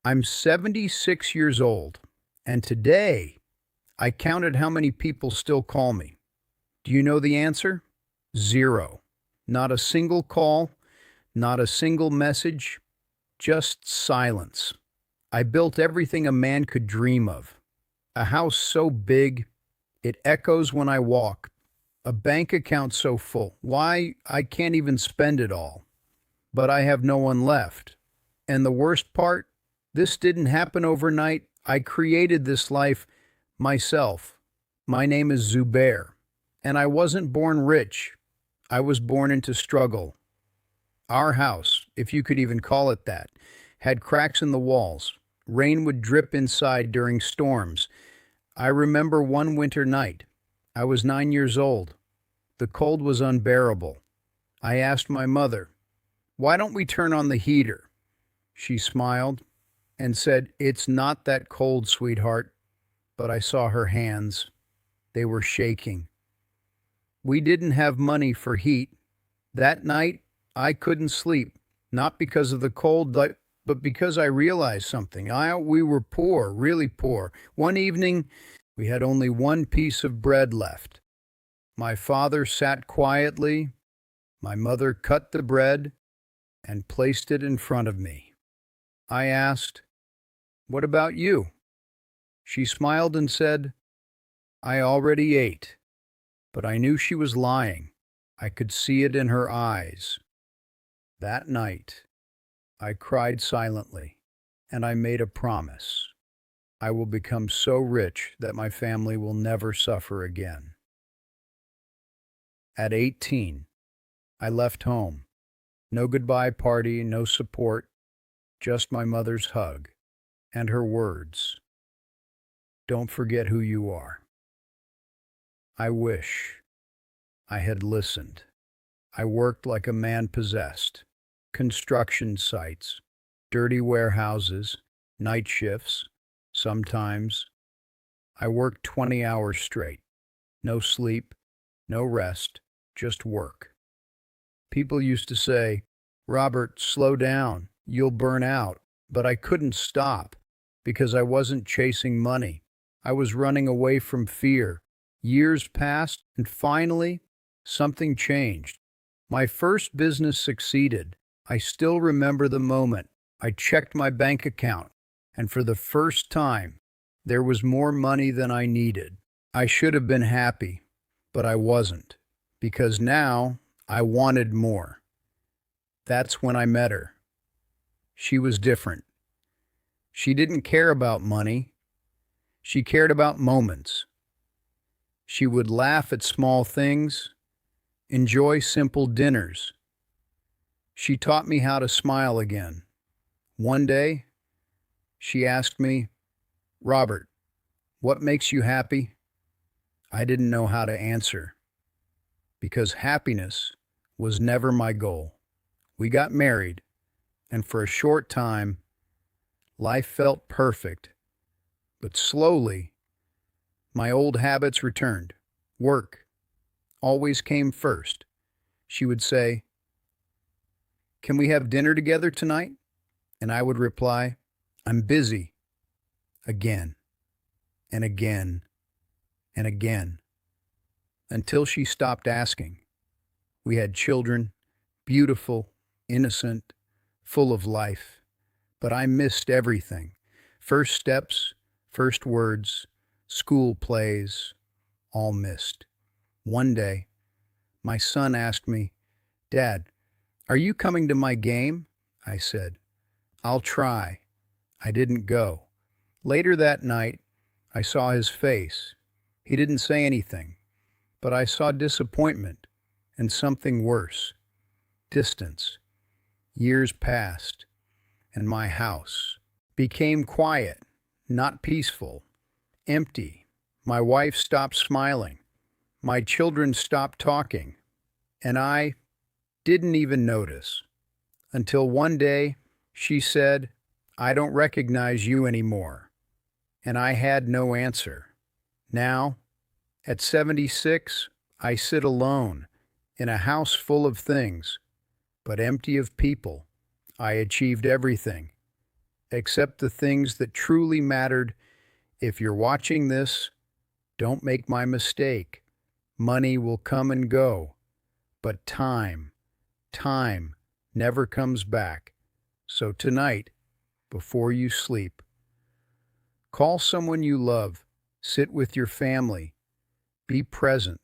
I'm 76 years old, and today I counted how many people still call me. Do you know the answer? Zero. Not a single call, not a single message, just silence. I built everything a man could dream of. A house so big, it echoes when I walk. A bank account so full. Why, I can't even spend it all. But I have no one left. And the worst part, this didn't happen overnight. I created this life myself. My name is Zubair, and I wasn't born rich. I was born into struggle. Our house, if you could even call it that, had cracks in the walls. Rain would drip inside during storms. I remember one winter night. I was 9 years old. The cold was unbearable. I asked my mother, "Why don't we turn on the heater?" She smiled and said, "It's not that cold, sweetheart." But I saw her hands. They were shaking. We didn't have money for heat. That night, I couldn't sleep, not because of the cold, but because I realized something. We were poor, really poor. One evening, we had only one piece of bread left. My father sat quietly. My mother cut the bread and placed it in front of me. I asked, "What about you?" She smiled and said, "I already ate." But I knew she was lying. I could see it in her eyes. That night, I cried silently, and I made a promise. I will become so rich that my family will never suffer again. At 18, I left home. No goodbye party, no support, just my mother's hug and her words. "Don't forget who you are." I wish I had listened. I worked like a man possessed. Construction sites, dirty warehouses, night shifts, sometimes. I worked 20 hours straight. No sleep, no rest, just work. People used to say, "Robert, slow down, you'll burn out." But I couldn't stop because I wasn't chasing money. I was running away from fear. Years passed, and finally, something changed. My first business succeeded. I still remember the moment. I checked my bank account, and for the first time, there was more money than I needed. I should have been happy, but I wasn't, because now I wanted more. That's when I met her. She was different. She didn't care about money. She cared about moments. She would laugh at small things, enjoy simple dinners. She taught me how to smile again. One day, she asked me, "Robert, what makes you happy?" I didn't know how to answer, because happiness was never my goal. We got married, and for a short time, life felt perfect. But slowly, my old habits returned. Work always came first. She would say, "Can we have dinner together tonight?" And I would reply, "I'm busy." Again and again and again, until she stopped asking. We had children, beautiful, innocent, full of life. But I missed everything. First steps, first words, school plays, all missed. One day, my son asked me, "Dad, are you coming to my game?" I said, "I'll try." I didn't go. Later that night, I saw his face. He didn't say anything, but I saw disappointment and something worse. Distance. Years passed, and my house became quiet, not peaceful, empty. My wife stopped smiling. My children stopped talking, and I didn't even notice. Until one day, she said, "I don't recognize you anymore." And I had no answer. Now, at 76, I sit alone in a house full of things, but empty of people. I achieved everything, Accept the things that truly mattered. If you're watching this, don't make my mistake. Money will come and go, but time never comes back. So tonight, before you sleep, call someone you love, sit with your family, be present,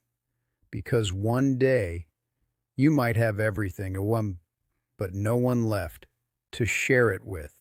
because one day you might have everything, but no one left to share it with.